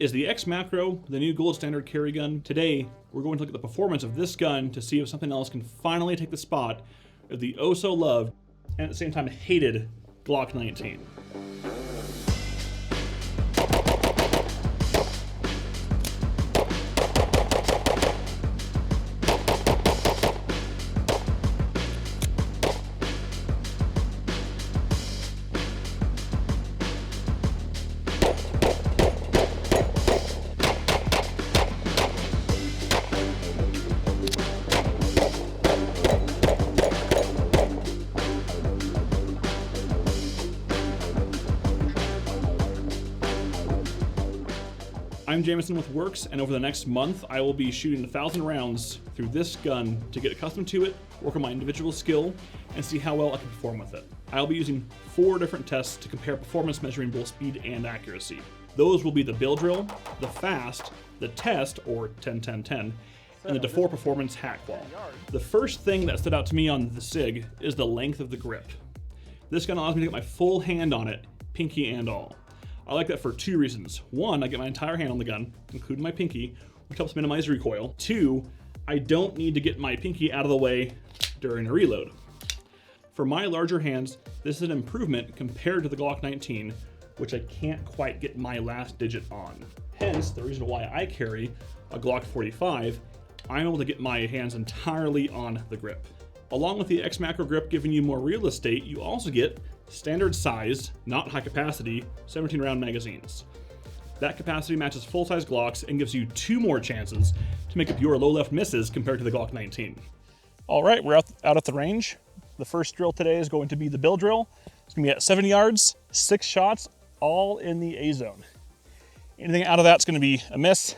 Is the XMacro the new gold standard carry gun? Today, we're going to look at the performance of this gun to see if something else can finally take the spot of the oh-so-loved and at the same time hated Glock 19. I'm Jamison with Werkz, and over the next month, I will be shooting 1,000 rounds through this gun to get accustomed to it, work on my individual skill, and see how well I can perform with it. I'll be using 4 different tests to compare performance measuring both speed and accuracy. Those will be the Build Drill, the F.A.S.T, the Test, or 10-10-10, and the DeFore Performance Hat Qual. The first thing that stood out to me on the Sig is the length of the grip. This gun allows me to get my full hand on it, pinky and all. I like that for 2 reasons. 1, I get my entire hand on the gun, including my pinky, which helps minimize recoil. 2, I don't need to get my pinky out of the way during a reload. For my larger hands, this is an improvement compared to the Glock 19, which I can't quite get my last digit on. Hence, the reason why I carry a Glock 45, I'm able to get my hands entirely on the grip. Along with the XMacro grip giving you more real estate, you also get standard sized, not high capacity, 17 round magazines. That capacity matches full-size Glocks and gives you 2 more chances to make up your low left misses compared to the Glock 19. All right, we're out at the range. The first drill today is going to be the Build Drill. It's gonna be at 70 yards, 6 shots, all in the A zone. Anything out of that's gonna be a miss.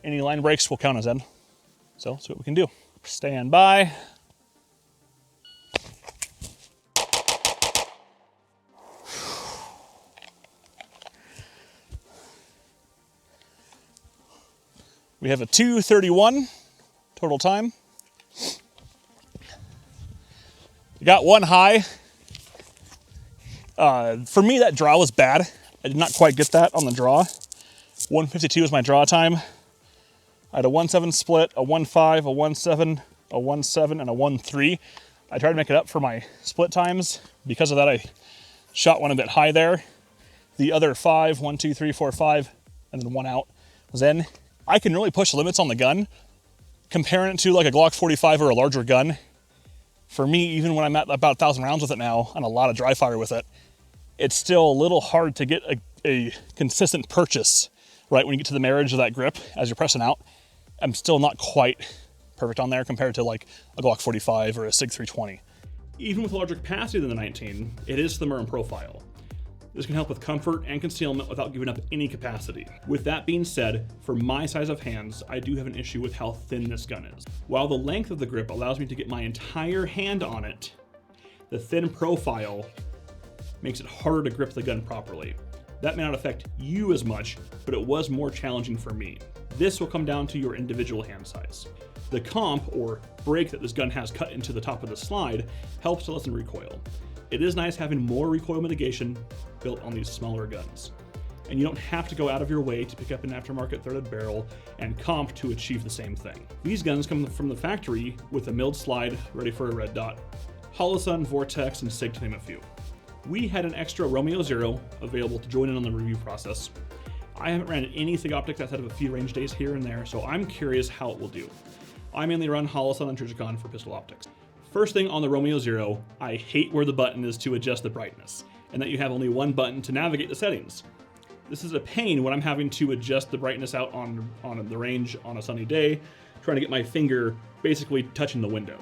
Any line breaks will count as in. So let's see what we can do. Stand by. We have a 2:31 total time. We got 1 high. For me, that draw was bad. I did not quite get that on the draw. 1:52 is my draw time. I had a 1-7 split, a 1-5, a 1-7, a 1-7, and a 1-3. I tried to make it up for my split times. Because of that, I shot one a bit high there. The other 5, 1, 2, 3, 4, 5, and then 1 out was in. I can really push limits on the gun. Comparing it to like a Glock 45 or a larger gun, for me, even when I'm at about 1,000 rounds with it now and a lot of dry fire with it, it's still a little hard to get a consistent purchase, right? When you get to the marriage of that grip as you're pressing out, I'm still not quite perfect on there compared to like a Glock 45 or a Sig 320. Even with a larger capacity than the 19, it is slimmer in profile. This can help with comfort and concealment without giving up any capacity. With that being said, for my size of hands, I do have an issue with how thin this gun is. While the length of the grip allows me to get my entire hand on it, the thin profile makes it harder to grip the gun properly. That may not affect you as much, but it was more challenging for me. This will come down to your individual hand size. The comp, or break that this gun has cut into the top of the slide, helps to lessen recoil. It is nice having more recoil mitigation built on these smaller guns. And you don't have to go out of your way to pick up an aftermarket threaded barrel and comp to achieve the same thing. These guns come from the factory with a milled slide ready for a red dot. Holosun, Vortex, and Sig to name a few. We had an extra Romeo Zero available to join in on the review process. I haven't ran any Sig Optics outside of a few range days here and there, so I'm curious how it will do. I mainly run Holosun and Trijicon for pistol optics. First thing on the Romeo Zero, I hate where the button is to adjust the brightness, and that you have only 1 button to navigate the settings. This is a pain when I'm having to adjust the brightness out on the range on a sunny day, trying to get my finger basically touching the window.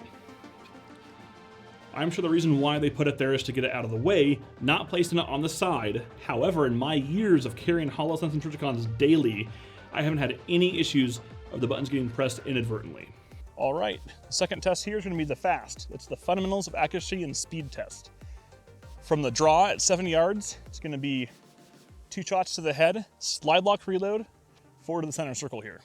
I'm sure the reason why they put it there is to get it out of the way, not placing it on the side. However, in my years of carrying Holosuns and Trijicons daily, I haven't had any issues of the buttons getting pressed inadvertently. All right, the second test here is going to be the F.A.S.T. It's the fundamentals of accuracy and speed test. From the draw at 70 yards, it's going to be 2 shots to the head, slide lock reload, forward to the center circle here.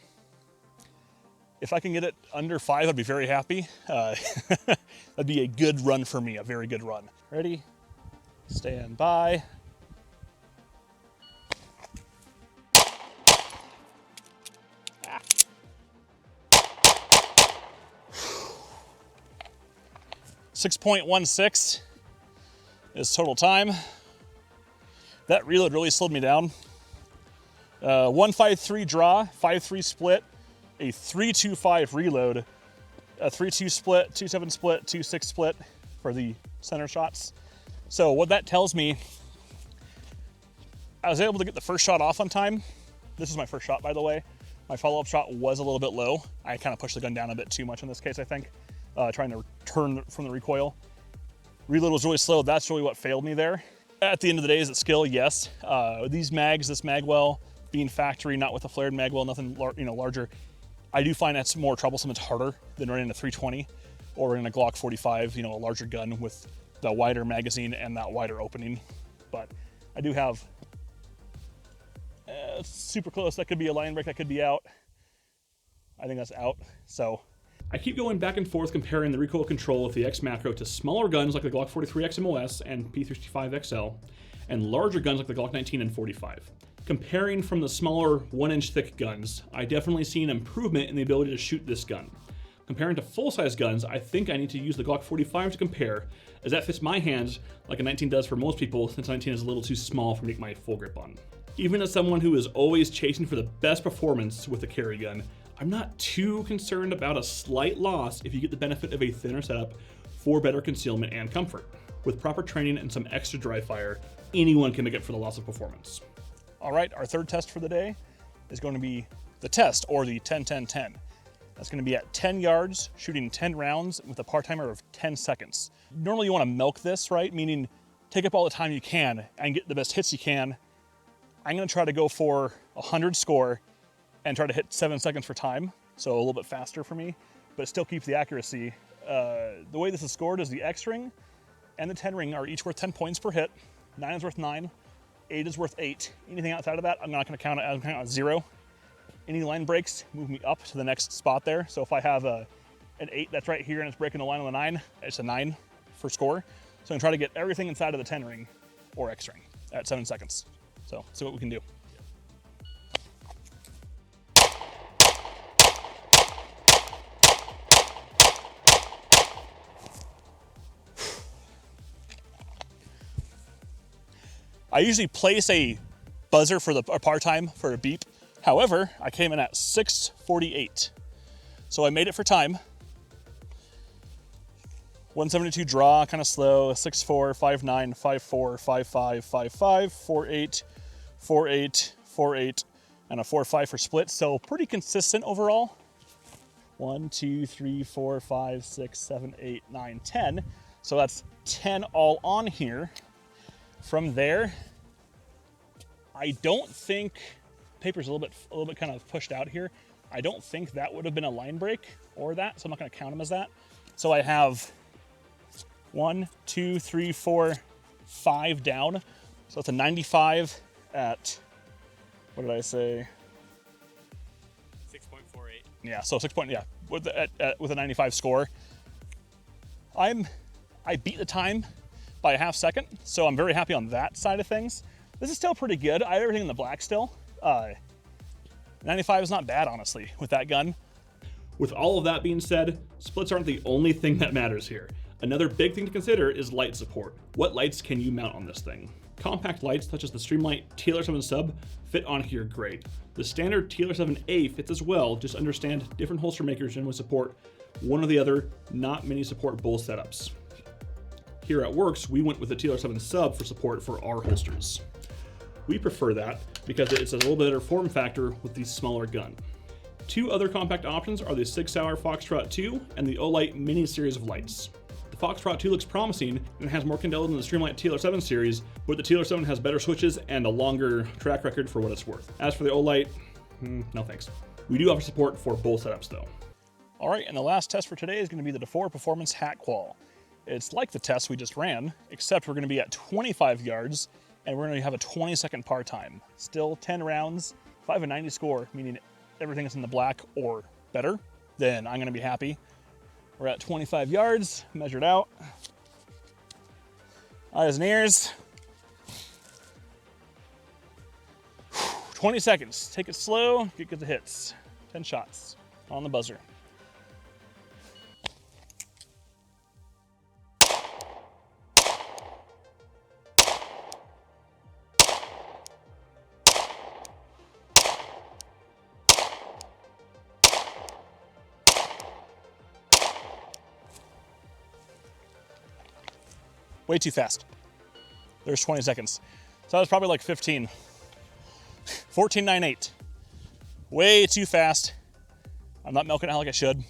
If I can get it under 5, I'd be very happy. That'd be a good run for me, a very good run. Ready? Stand by. 6.16 is total time. That reload really slowed me down. 153 draw, 5.3 split, a 3.25 reload, a 3.2 split, 2.7 split, 2.6 split for the center shots. So what that tells me, I was able to get the first shot off on time. This is my first shot, by the way. My follow-up shot was a little bit low. I kind of pushed the gun down a bit too much in this case, I think, trying to turn from the recoil. Reload was really slow. That's really what failed me there. At the end of the day, is it skill? Yes. These mags, this magwell, being factory, not with a flared magwell, nothing larger, I do find that's more troublesome. It's harder than running a 320 or in a Glock 45, a larger gun with the wider magazine and that wider opening. But I do have super close. That could be a line break. That could be out. I think that's out. So I keep going back and forth comparing the recoil control of the XMacro to smaller guns like the Glock 43 XMOS and P365 XL, and larger guns like the Glock 19 and 45. Comparing from the smaller 1-inch thick guns, I definitely see an improvement in the ability to shoot this gun. Comparing to full-size guns, I think I need to use the Glock 45 to compare, as that fits my hands like a 19 does for most people, since 19 is a little too small for me to get my full grip on. Even as someone who is always chasing for the best performance with a carry gun, I'm not too concerned about a slight loss if you get the benefit of a thinner setup for better concealment and comfort. With proper training and some extra dry fire, anyone can make up for the loss of performance. All right, our third test for the day is going to be the test, or the 10-10-10. That's going to be at 10 yards, shooting 10 rounds with a part timer of 10 seconds. Normally you want to milk this, right? Meaning take up all the time you can and get the best hits you can. I'm going to try to go for 100 score and try to hit 7 seconds for time, so a little bit faster for me, but still keep the accuracy. The way this is scored is the X ring and the 10 ring are each worth 10 points per hit. 9 is worth 9, 8 is worth 8. Anything outside of that, I'm not going to count it. I'm counting on 0. Any line breaks move me up to the next spot there. So if I have an 8 that's right here and it's breaking the line on the 9, it's a 9 for score. So I'm going to try to get everything inside of the 10 ring or X ring at 7 seconds. So see what we can do. I usually place a buzzer for a par time for a beep. However, I came in at 6:48. So I made it for time. 172 draw, kind of slow, 6.4, 5.9, 5.4, 5.5, 5.5, 4.8, 4.8, 4.8, and a 4.5 for split. So pretty consistent overall. 1, 2, 3, 4, 5, 6, 7, 8, 9, 10. So that's 10 all on here. From there, I don't think, paper's a little bit kind of pushed out here. I don't think that would have been a line break or that, so I'm not going to count them as that. So I have 1, 2, 3, 4, 5 down. So it's a 95 at, what did I say? 6.48. Yeah, so 6 point, yeah, with a 95 score. I beat the time by a half second, so I'm very happy on that side of things. This is still pretty good. I have everything in the black still. 95 is not bad, honestly, with that gun. With all of that being said, splits aren't the only thing that matters here. Another big thing to consider is light support. What lights can you mount on this thing? Compact lights such as the Streamlight TLR7 sub fit on here great. The standard TLR7A fits as well, just understand different holster makers generally support one or the other, not many support both setups. Here at Werkz, we went with the TLR7 sub for support for our holsters. We prefer that because it's a little bit better form factor with the smaller gun. Two other compact options are the Sig Sauer Foxtrot 2 and the Olight mini series of lights. The Foxtrot 2 looks promising and has more candela than the Streamlight TLR7 series, but the TLR7 has better switches and a longer track record for what it's worth. As for the Olight, no thanks. We do offer support for both setups though. All right, and the last test for today is going to be the DeFore Performance Hat Qual. It's like the test we just ran, except we're going to be at 25 yards and we're going to have a 20-second par time. Still 10 rounds, if I have a 90 score, meaning everything is in the black or better, then I'm going to be happy. We're at 25 yards, measured out. Eyes and ears. 20 seconds. Take it slow, get the hits. 10 shots on the buzzer. Way too fast. There's 20 seconds. So that was probably like 15. 14.98. Way too fast. I'm not milking it out like I should.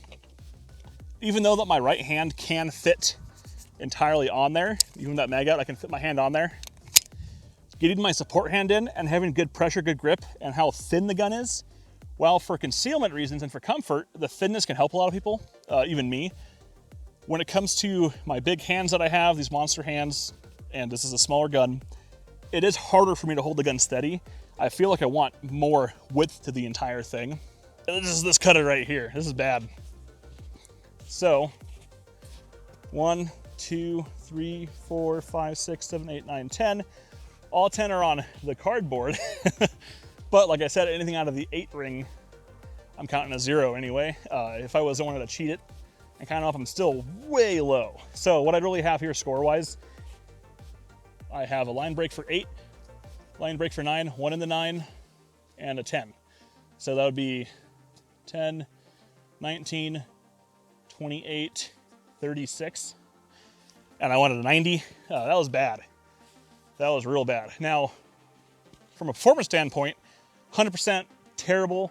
Even though that my right hand can fit entirely on there, even with that mag out, I can fit my hand on there. Getting my support hand in and having good pressure, good grip, and how thin the gun is, while for concealment reasons and for comfort, the thinness can help a lot of people, even me. When it comes to my big hands that I have, these monster hands, and this is a smaller gun, it is harder for me to hold the gun steady. I feel like I want more width to the entire thing. This is this cutter right here. This is bad. So, 1, 2, 3, 4, 5, 6, 7, 8, 9, 10. All 10 are on the cardboard. But like I said, anything out of the 8 ring, I'm counting a 0 anyway. If I was the one to cheat it and count off, I'm still way low. So what I really have here score-wise, I have a line break for 8, line break for 9, 1 in the 9, and a 10. So that would be 10, 19, 28, 36. And I wanted a 90. That was bad. That was real bad. Now, from a performance standpoint, 100% terrible.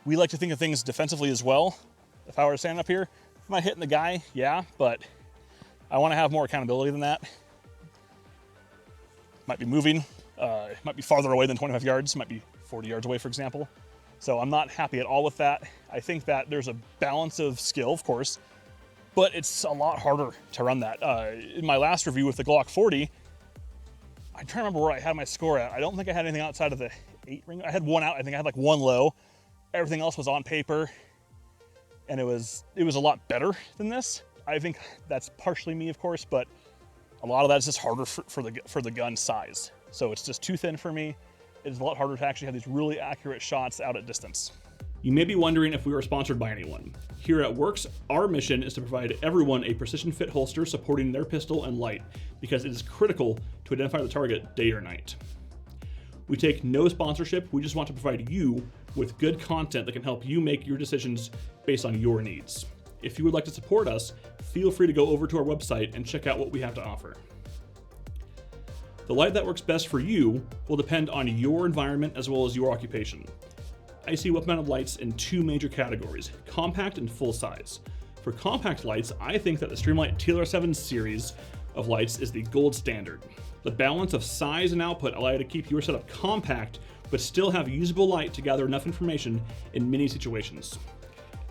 We like to think of things defensively as well. If I were to stand up here, am I hitting the guy? Yeah, but I want to have more accountability than that. Might be moving. It might be farther away than 25 yards. Might be 40 yards away, for example. So I'm not happy at all with that. I think that there's a balance of skill, of course, but it's a lot harder to run that. In my last review with the Glock 40, I'm trying to remember where I had my score at. I don't think I had anything outside of the 8 ring. I had 1 out. I think I had like 1 low. Everything else was on paper, and it was a lot better than this. I think that's partially me, of course, but a lot of that is just harder for the gun size. So it's just too thin for me. It's a lot harder to actually have these really accurate shots out at distance. You may be wondering if we are sponsored by anyone. Here at Werkz, our mission is to provide everyone a precision fit holster supporting their pistol and light, because it is critical to identify the target day or night. We take no sponsorship, we just want to provide you with good content that can help you make your decisions based on your needs. If you would like to support us, feel free to go over to our website and check out what we have to offer. The light that works best for you will depend on your environment as well as your occupation. I see weapon-mounted lights in 2 major categories, compact and full size. For compact lights, I think that the Streamlight TLR7 series of lights is the gold standard. The balance of size and output allow you to keep your setup compact, but still have usable light to gather enough information in many situations.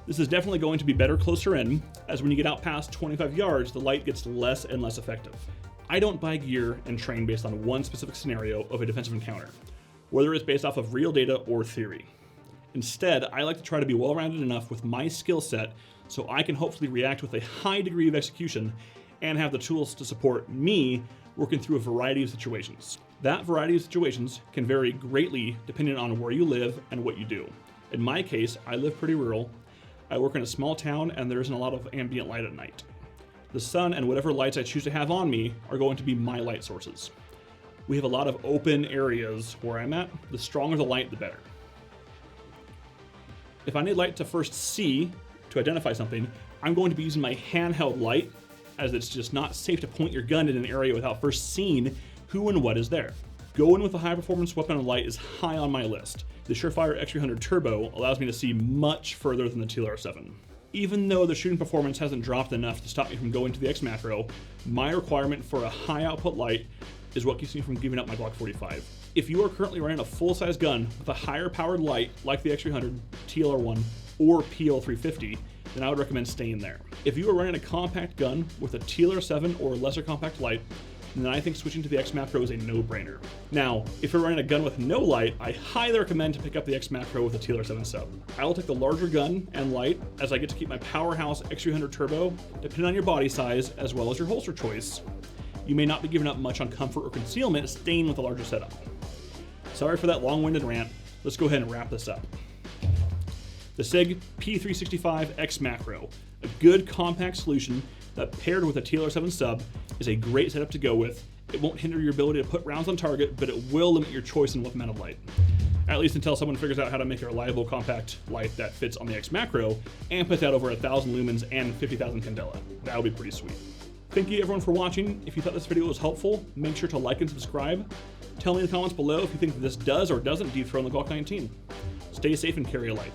This is definitely going to be better closer in, as when you get out past 25 yards, the light gets less and less effective. I don't buy gear and train based on one specific scenario of a defensive encounter, whether it's based off of real data or theory. Instead, I like to try to be well-rounded enough with my skill set so I can hopefully react with a high degree of execution and have the tools to support me working through a variety of situations. That variety of situations can vary greatly depending on where you live and what you do. In my case, I live pretty rural. I work in a small town and there isn't a lot of ambient light at night. The sun and whatever lights I choose to have on me are going to be my light sources. We have a lot of open areas where I'm at. The stronger the light, the better. If I need light to first see, to identify something, I'm going to be using my handheld light, as it's just not safe to point your gun in an area without first seeing who and what is there. Going with a high performance weapon light is high on my list. The Surefire X300 Turbo allows me to see much further than the TLR7. Even though the shooting performance hasn't dropped enough to stop me from going to the XMacro, my requirement for a high output light is what keeps me from giving up my Glock 45. If you are currently running a full-size gun with a higher powered light like the X300, TLR1, or PL350, then I would recommend staying there. If you are running a compact gun with a TLR7 or lesser compact light, then I think switching to the XMacro is a no-brainer. Now, if you're running a gun with no light, I highly recommend to pick up the XMacro with a TLR7 sub. I will take the larger gun and light, as I get to keep my powerhouse X300 Turbo, depending on your body size as well as your holster choice. You may not be giving up much on comfort or concealment staying with a larger setup. Sorry for that long-winded rant. Let's go ahead and wrap this up. The Sig P365 XMacro, a good compact solution that paired with a TLR7 sub is a great setup to go with. It won't hinder your ability to put rounds on target, but it will limit your choice in weapon-mounted light. At least until someone figures out how to make a reliable compact light that fits on the XMacro and puts out over 1,000 lumens and 50,000 candela. That would be pretty sweet. Thank you everyone for watching. If you thought this video was helpful, make sure to like and subscribe. Tell me in the comments below if you think this does or doesn't dethrone the Glock 19. Stay safe and carry a light.